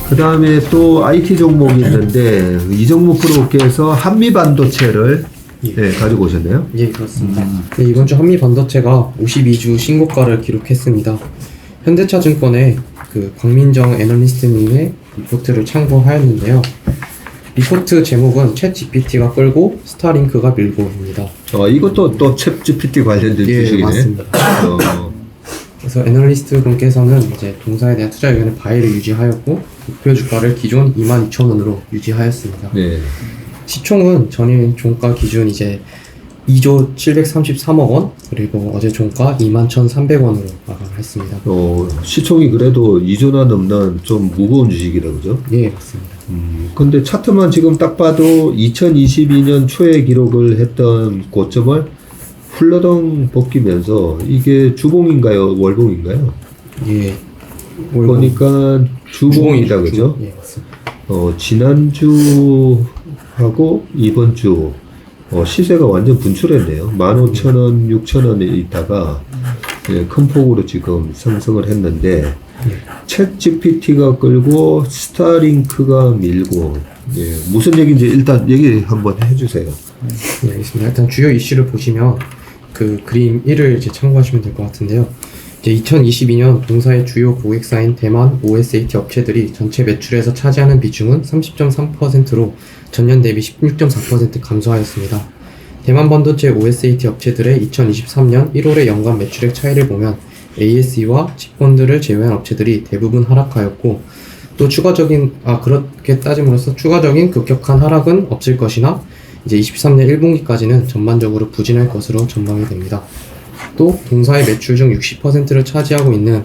그 다음에 또 IT 종목이 있는데 이정무 프로께서 한미 반도체를 예. 네, 가지고 오셨네요. 예, 그렇습니다. 네, 이번 주 한미 반도체가 52주 신고가를 기록했습니다. 현대차증권의 그 광민정 애널리스트님의 리포트를 참고하였는데요. 리포트 제목은 챗 GPT가 끌고 스타링크가 밀고입니다. 이것도 또 챗 GPT 관련된 예, 주식이네. 맞습니다. 그래서 애널리스트 분께서는 이제 동사에 대한 투자 의견의 바이를 유지하였고 목표 주가를 기존 22,000원으로 유지하였습니다. 네. 시총은 전일 종가 기준 이제 2조 733억 원, 그리고 어제 종가 21,300원으로 마감했습니다. 시총이 그래도 2조나 넘는 좀 무거운 주식이라 그죠? 예, 맞습니다. 근데 차트만 지금 딱 봐도 2022년 초에 기록을 했던 고점을 훌러덩 벗기면서 이게 주봉인가요? 월봉인가요? 예. 보니까 주봉이다 그죠? 예, 맞습니다. 지난주하고 이번 주 시세가 완전 분출했네요. 15,000원, 6,000원에 있다가 큰 폭으로 지금 상승을 했는데 챗 GPT가 끌고 스타링크가 밀고 무슨 얘기인지 일단 얘기 한번 해주세요. 네, 알겠습니다. 일단 주요 이슈를 보시면 그 그림 1을 이제 참고하시면 될 것 같은데요. 이제 2022년 동사의 주요 고객사인 대만 OSAT 업체들이 전체 매출에서 차지하는 비중은 30.3%로 전년 대비 16.4% 감소하였습니다. 대만 반도체 OSAT 업체들의 2023년 1월의 연간 매출액 차이를 보면 ASE와 칩본드를 제외한 업체들이 대부분 하락하였고 또 그렇게 따짐으로써 추가적인 급격한 하락은 없을 것이나 이제 23년 1분기까지는 전반적으로 부진할 것으로 전망이 됩니다. 또 동사의 매출 중 60%를 차지하고 있는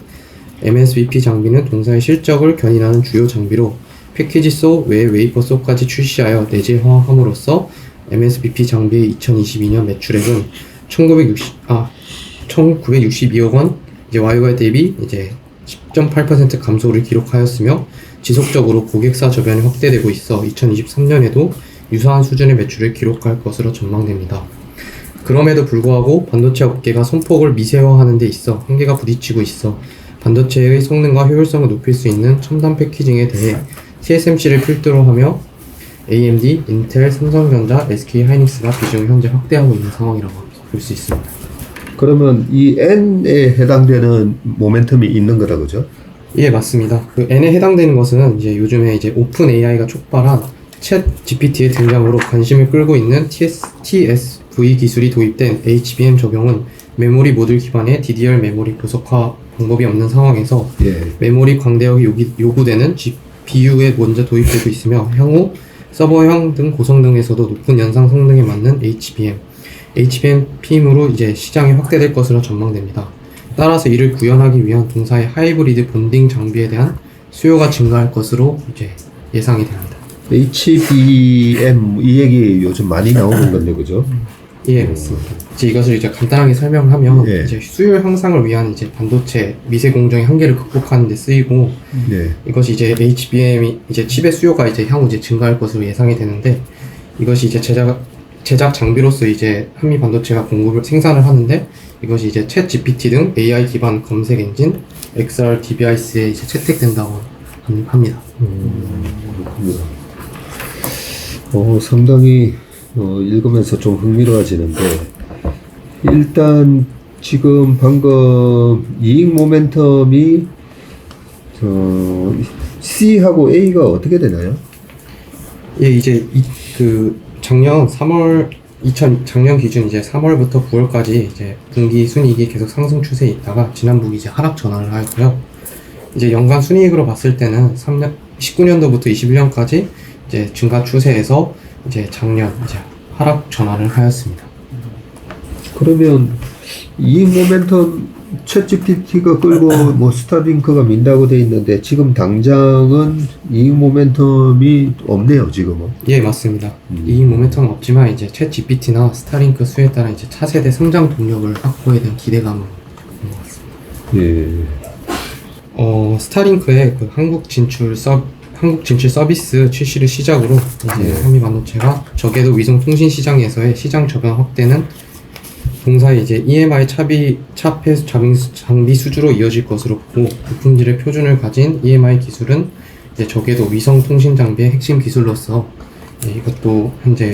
MSBP 장비는 동사의 실적을 견인하는 주요 장비로 패키지소 외 웨이퍼소까지 출시하여 내재화함으로써 MSBP 장비의 2022년 매출액은 1962억 원, 이제 YoY 대비 이제 10.8% 감소를 기록하였으며 지속적으로 고객사 저변이 확대되고 있어 2023년에도 유사한 수준의 매출을 기록할 것으로 전망됩니다. 그럼에도 불구하고 반도체 업계가 손폭을 미세화하는 데 있어 한계가 부딪히고 있어 반도체의 성능과 효율성을 높일 수 있는 첨단 패키징에 대해 TSMC를 필두로 하며 AMD, 인텔, 삼성전자, SK하이닉스가 비중을 현재 확대하고 있는 상황이라고 볼 수 있습니다. 그러면 이 N에 해당되는 모멘텀이 있는 거다 그죠? 예, 맞습니다. 그 N에 해당되는 것은 이제 요즘에 이제 오픈 AI가 촉발한 챗 GPT의 등장으로 관심을 끌고 있는 TSV 기술이 도입된 HBM 적용은 메모리 모듈 기반의 DDR 메모리 고속화 방법이 없는 상황에서 메모리 광대역이 요구되는 GPU에 먼저 도입되고 있으며 향후 서버형 등 고성능에서도 높은 연상 성능에 맞는 HBM PM으로 이제 시장이 확대될 것으로 전망됩니다. 따라서 이를 구현하기 위한 동사의 하이브리드 본딩 장비에 대한 수요가 증가할 것으로 이제 예상이 됩니다. HBM 이 얘기 요즘 많이 나오는 건데 그죠? 예, 맞습니다. 이제 이것을 이제 간단하게 설명하면 이제 수요 향상을 위한 이제 반도체 미세 공정의 한계를 극복하는 데 쓰이고 이것이 이제 HBM이 이제 칩의 수요가 이제 향후 이제 증가할 것으로 예상이 되는데 이것이 이제 제작 장비로서 이제 한미 반도체가 생산을 하는데 이것이 이제 챗 GPT 등 AI 기반 검색 엔진 XR 디바이스에 이제 채택된다고 합니다. 그렇군요. 상당히 읽으면서 좀 흥미로워지는데 일단 지금 방금 이익 모멘텀이 C하고 A가 어떻게 되나요? 예, 이제 작년 기준 이제 3월부터 9월까지 이제 분기 순이익이 계속 상승 추세에 있다가 지난분기 이제 하락 전환을 하였고요. 이제 연간 순이익으로 봤을 때는 19년도부터 21년까지 이제 증가 추세에서 이제 작년 이제 하락 전환을 하였습니다. 그러면 이 모멘텀 챗 GPT가 끌고 뭐 스타링크가 민다고 돼 있는데 지금 당장은 이 모멘텀이 없네요 지금은. 예, 맞습니다. 이 모멘텀은 없지만 이제 챗 GPT나 스타링크 수에 따라 이제 차세대 성장 동력을 확보에 대한 기대감은 있는 것 같습니다. 예. 스타링크의 그 한국 진출 서비스 출시를 시작으로 이제 한미 반도체가 저궤도 위성 통신 시장에서의 시장 저변 확대는 동사의 이제 EMI 찹 장비 수주로 이어질 것으로 보고 부품질의 표준을 가진 EMI 기술은 이제 저궤도 위성 통신 장비의 핵심 기술로서 이것도 현재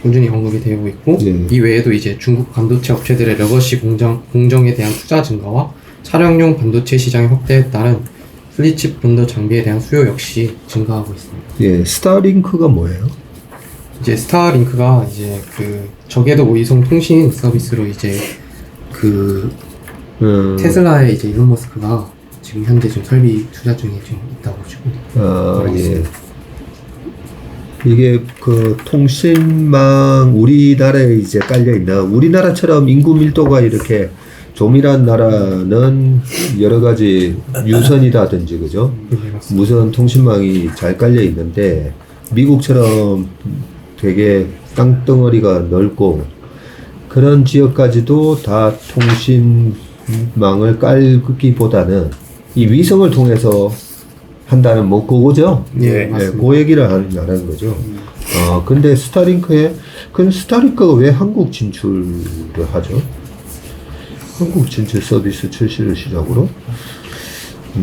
꾸준히 언급이 되고 있고 예. 이 외에도 이제 중국 반도체 업체들의 레거시 공정에 대한 투자 증가와 차량용 반도체 시장의 확대에 따른 플리칩 본더 장비에 대한 수요 역시 증가하고 있습니다. 예, 스타링크가 뭐예요? 이제 스타링크가 이제 그 저궤도 위성 통신 서비스로 이제 그 테슬라의 이제 일론 머스크가 지금 현재 좀 설비 투자 중에 좀 있다고 지금. 예. 이게 그 통신망 우리나라에 이제 깔려 있나? 우리나라처럼 인구 밀도가 이렇게 조밀한 나라는 여러 가지 유선이라든지 그죠? 네, 맞습니다. 무선 통신망이 잘 깔려 있는데 미국처럼 되게 땅덩어리가 넓고 그런 지역까지도 다 통신망을 깔기보다는 이 위성을 통해서 한다는 뭐 그거죠? 네, 맞습니다. 그 얘기를 하는 거죠. 근데 스타링크가 왜 한국 진출을 하죠? 한국 진출 서비스 출시를 시작으로?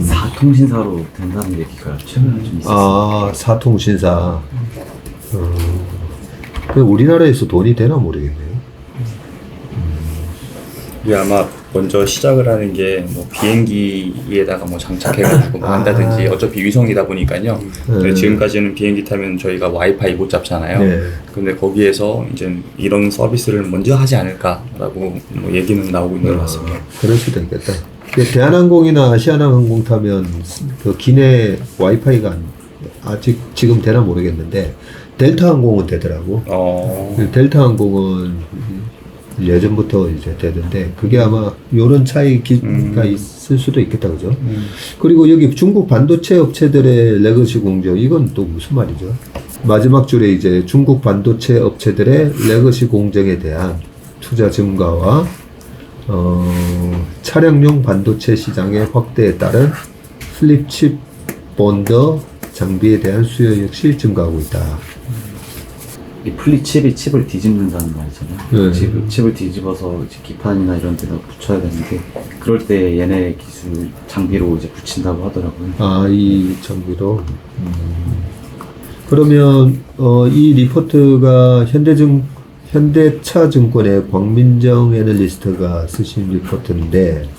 사통신사로 된다는 얘기가 최근에 좀 있었어요. 사통신사. 그 우리나라에서 돈이 되나 모르겠네요. 이게 아마 먼저 시작을 하는 게 뭐 비행기에다가 뭐 장착해가지고 뭐 한다든지 어차피 위성이다 보니까요. 근데 지금까지는 비행기 타면 저희가 와이파이 못 잡잖아요. 네. 근데 거기에서 이제 이런 서비스를 먼저 하지 않을까라고 뭐 얘기는 나오고 있는 것 같습니다. 그럴 수도 있겠다. 대한항공이나 아시아나항공 타면 그 기내 와이파이가 아직 지금 되나 모르겠는데 델타항공은 되더라고. 델타항공은 예전부터 이제 되는데 그게 아마 요런 차이가 있을 수도 있겠다 그죠? 그리고 여기 중국 반도체 업체들의 레거시 공정 이건 또 무슨 말이죠? 마지막 줄에 이제 중국 반도체 업체들의 레거시 공정에 대한 투자 증가와 차량용 반도체 시장의 확대에 따른 플립칩 본더 장비에 대한 수요 역시 증가하고 있다. 이 플리칩이 칩을 뒤집는다는 말이잖아요. 네. 칩을 뒤집어서 이제 기판이나 이런 데다 붙여야 되는데 그럴 때 얘네 기술 장비로 이제 붙인다고 하더라고요. 이 장비로. 그러면 이 리포트가 현대차증권의 광민정 애널리스트가 쓰신 리포트인데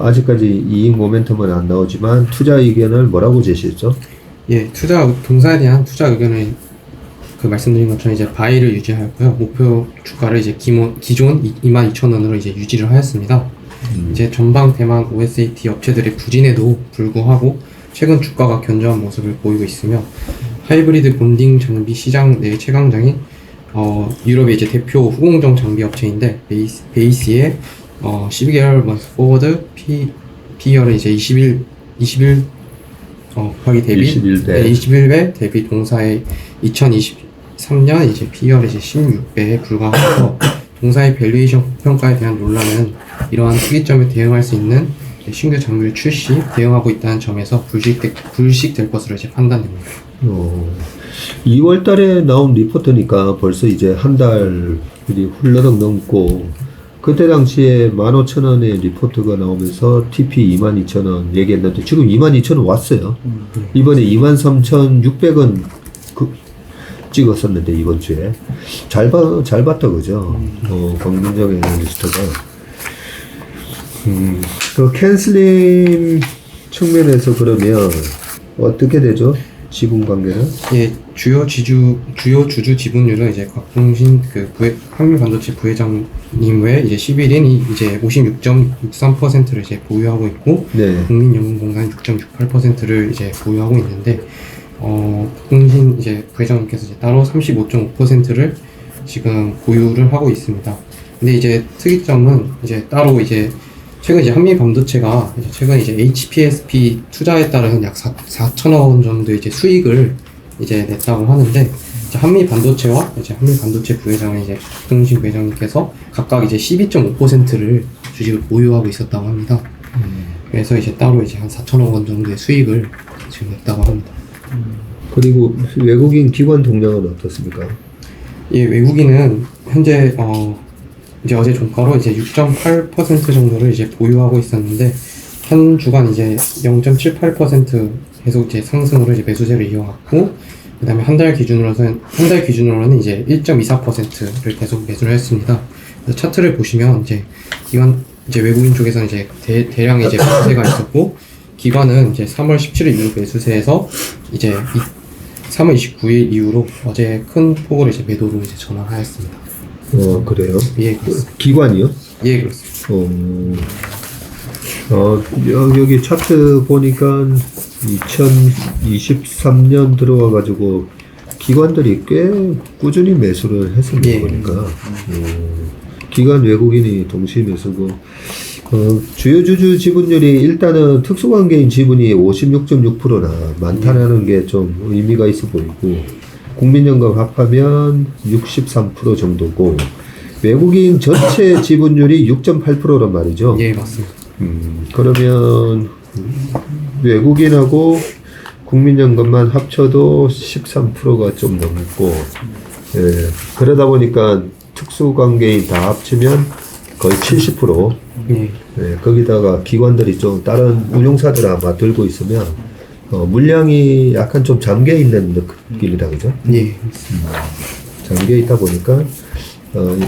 아직까지 이익 모멘텀은 안 나오지만 투자 의견을 뭐라고 제시했죠? 예, 동사에 대한 투자 의견을 그 말씀드린 것처럼 이제 바이를 유지하였고요. 목표 주가를 이제 기존 22,000원으로 이제 유지를 하였습니다. 이제 전방 대만 OSAT 업체들의 부진에도 불구하고 최근 주가가 견조한 모습을 보이고 있으며 하이브리드 본딩 장비 시장 내 최강장인 유럽의 이제 대표 후공정 장비 업체인데 베이스의 12개월 먼스 포워드 PER을 이제 21 곱하기 대비 21배 대비 동사의 2023년 이제 PER이 이제 16배에 불과해서 동사의 밸류에이션 평가에 대한 논란은 이러한 특이점에 대응할 수 있는 신규 장비를 대응하고 있다는 점에서 불식될 것으로 이제 판단됩니다. 2월 달에 나온 리포트니까 벌써 이제 한 달이 훌러덩 넘고 그때 당시에 15,000원의 리포트가 나오면서 TP 22,000원 얘기했는데 지금 22,000원 왔어요. 이번에 23,600원 찍었었는데 이번 주에 잘 봤다 그죠? 광민정 애널리스트가 그 캔슬림 측면에서 그러면 어떻게 되죠? 지분 관계는? 예, 주요 주주 지분율은 이제 곽봉신 한미반도체 부회장님 외 이제 11인이 이제 56.63%를 이제 보유하고 있고, 네. 국민연금공단 6.68%를 이제 보유하고 있는데, 곽봉신 이제 부회장님께서 이제 따로 35.5%를 지금 보유를 하고 있습니다. 근데 이제 특이점은 이제 따로 이제 최근 이제 한미반도체가 최근 이제 HPSP 투자에 따른 약 4천억 정도 이제 수익을 이제 냈다고 하는데, 이제 한미반도체와 이제 한미반도체 부회장의 이제 박동신 부회장님께서 각각 이제 12.5%를 주식을 보유하고 있었다고 합니다. 그래서 이제 따로 이제 한 4천억 원 정도의 수익을 지금 냈다고 합니다. 그리고 외국인 기관 동향은 어떻습니까? 이 외국인은 현재 이제 어제 종가로 이제 6.8% 정도를 이제 보유하고 있었는데 한 주간 이제 0.78% 계속 이제 상승으로 이제 매수세를 이어갔고, 그다음에 한 달 기준으로는 이제 1.24%를 계속 매수를 했습니다. 그래서 차트를 보시면 이제 이제 외국인 쪽에서는 이제 대량 이제 매수세가 있었고, 기관은 이제 3월 17일 이후 매수세에서 이제 3월 29일 이후로 어제 큰 폭으로 이제 매도로 이제 전환하였습니다. 그래요? 예, 그렇습니다. 기관이요? 예, 그렇습니다. 여기 차트 보니까 2023년 들어와가지고 기관들이 꽤 꾸준히 매수를 했습니다. 예. 보니까 기관 외국인이 동시 매수고 주요 주주 지분율이 일단은 특수관계인 지분이 56.6%나 많다라는 게 좀 의미가 있어 보이고 국민연금 합하면 63% 정도고 외국인 전체 지분율이 6.8%란 말이죠. 예, 맞습니다. 그러면 외국인하고 국민연금만 합쳐도 13%가 좀 넘고, 예, 그러다 보니까 특수관계인 다 합치면 거의 70%. 예. 예, 거기다가 기관들이 좀 다른 운용사들 아마 들고 있으면 물량이 약간 좀 잠겨 있는 느낌이다, 그죠? 예. 잠겨 있다 보니까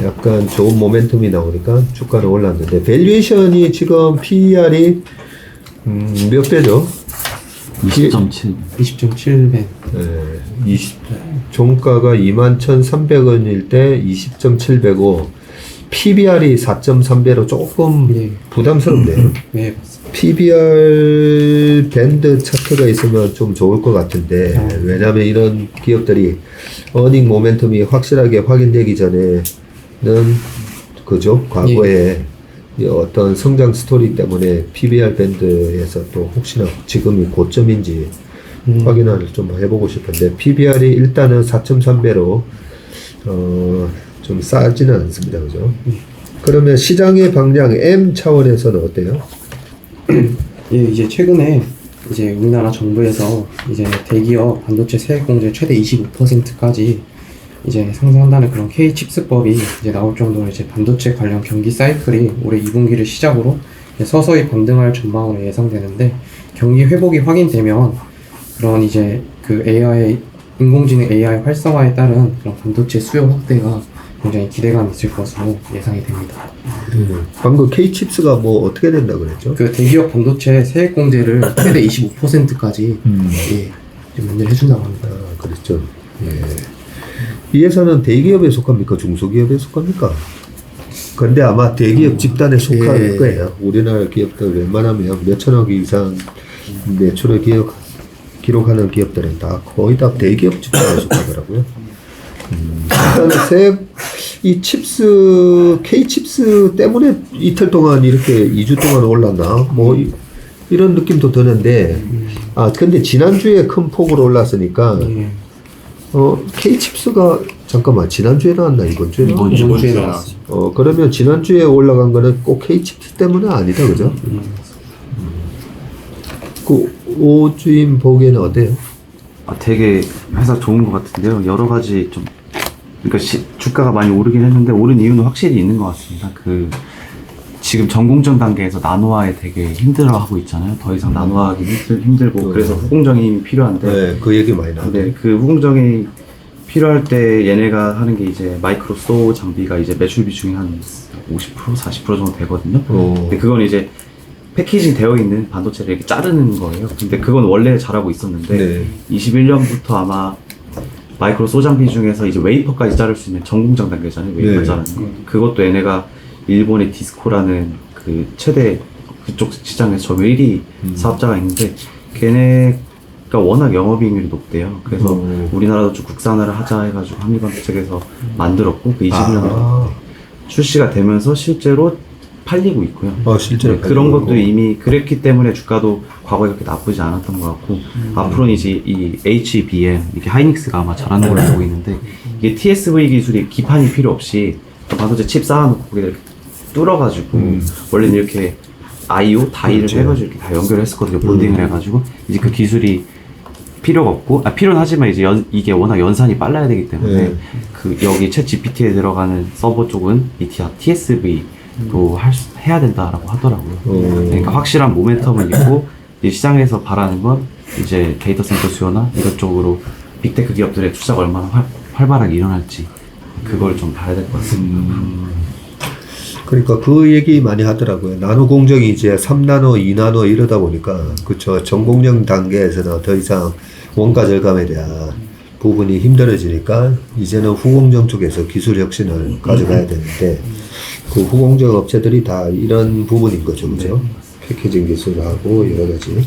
약간 좋은 모멘텀이 나오니까 주가는 올랐는데 밸류에이션이 지금 PER이 몇 배죠? 20.7. 20.7배. 종가가 21,300원일 때 20.7배고 PBR이 4.3배로 조금 예. 부담스럽네요. 네, 맞습니다. PBR 밴드 차트가 있으면 좀 좋을 것 같은데 왜냐하면 이런 기업들이 어닝 모멘텀이 확실하게 확인되기 전에는 그죠? 과거에 이 어떤 성장 스토리 때문에 PBR 밴드에서 또 혹시나 지금이 고점인지 확인을 좀 해보고 싶은데 PBR이 일단은 4.3배로 좀 싸지는 않습니다. 그죠? 그러면 시장의 방향 M 차원에서는 어때요? 예, 이제 최근에 이제 우리나라 정부에서 이제 대기업 반도체 세액 공제 최대 25%까지 이제 상승한다는 그런 K-칩스법이 이제 나올 정도로 이제 반도체 관련 경기 사이클이 올해 2분기를 시작으로 이제 서서히 반등할 전망으로 예상되는데 경기 회복이 확인되면 그런 이제 그 인공지능 AI 활성화에 따른 그런 반도체 수요 확대가 굉장히 기대감이 있을 것으로 예상이 됩니다. 방금 K-칩스가 뭐 어떻게 된다 그랬죠? 그 대기업 반도체 세액 공제를 최대 25%까지 예, 좀 면제를 해준다고 합니다. 아, 그랬죠. 예. 이 회사는 대기업에 속합니까? 중소기업에 속합니까? 근데 아마 대기업 집단에 속할 예. 거예요. 우리나라 기업들 웬만하면 몇천억 이상 매출을 기록하는 기업들은 다 거의 다 대기업 집단에 속하더라고요. 일단은 이 K-칩스 때문에 이틀 동안 이렇게 2주 동안 올랐나? 뭐, 이런 느낌도 드는데, 근데 지난주에 큰 폭으로 올랐으니까, 예. K-칩스가, 잠깐만, 지난주에 나왔나? 이번 주에 나왔나? 이번 주에 나왔습니다. 그러면 지난주에 올라간 거는 꼭 K-칩스 때문은 아니다, 그죠? 그, 오주임 보기에는 어때요? 되게 회사 좋은 것 같은데요. 여러 가지 좀 그러니까 주가가 많이 오르긴 했는데 오른 이유는 확실히 있는 것 같습니다. 지금 전공정 단계에서 나노화에 되게 힘들어하고 있잖아요. 더 이상 나노화하기 힘들고 그래서 후공정이 필요한데 네, 그 얘기 많이 나오네. 네, 그 후공정이 필요할 때 얘네가 하는 게 이제 마이크로 소 장비가 이제 매출 비중이 한 50%, 40% 정도 되거든요. 근데 그건 이제 패키징 되어 있는 반도체를 이렇게 자르는 거예요. 근데 그건 원래 잘하고 있었는데 네. 21년부터 아마 마이크로 소 장비 중에서 이제 웨이퍼까지 자를 수 있는 전공정 단계잖아요. 웨이퍼 네. 자르는 거. 그것도 얘네가 일본의 디스코라는 그 최대 그쪽 시장에서 점 1위 사업자가 있는데 걔네가 워낙 영업이익률이 높대요. 그래서 우리나라도 좀 국산화를 하자 해가지고 한미반도체에서 만들었고 그 21년에 출시가 되면서 실제로 팔리고 있고요. 실제로. 그런 것도 이미 그랬기 때문에 주가도 과거에 그렇게 나쁘지 않았던 것 같고 앞으로는 이제 이 HBM 이게 하이닉스가 아마 잘하는 걸로 알고 있는데 이게 TSV 기술이 기판이 필요 없이 반도체 칩 쌓아놓고 거기다 이렇게 뚫어가지고 원래는 이렇게 I/O 다이를 해가지고 이렇게 다 연결했었거든요. 본딩을 해가지고 이제 그 기술이 필요가 없고 필요는 하지만 이제 이게 워낙 연산이 빨라야 되기 때문에 그 여기 챗 GPT에 들어가는 서버 쪽은 이 TSV도 해야 된다라고 하더라고요. 그러니까 확실한 모멘텀을 있고 이 시장에서 바라는 건 이제 데이터 센터 수요나 이런 쪽으로 빅테크 기업들의 투자가 얼마나 활발하게 일어날지 그걸 좀 봐야 될 것 같습니다. 그러니까 그 얘기 많이 하더라고요. 나노 공정이 이제 3나노, 2나노 이러다 보니까 그쵸 전공정 단계에서는 더 이상 원가 절감에 대한 부분이 힘들어지니까 이제는 후공정 쪽에서 기술 혁신을 가져가야 되는데 그 후공정 업체들이 다 이런 부분인 거죠, 그죠? 패키징 기술하고 여러 가지.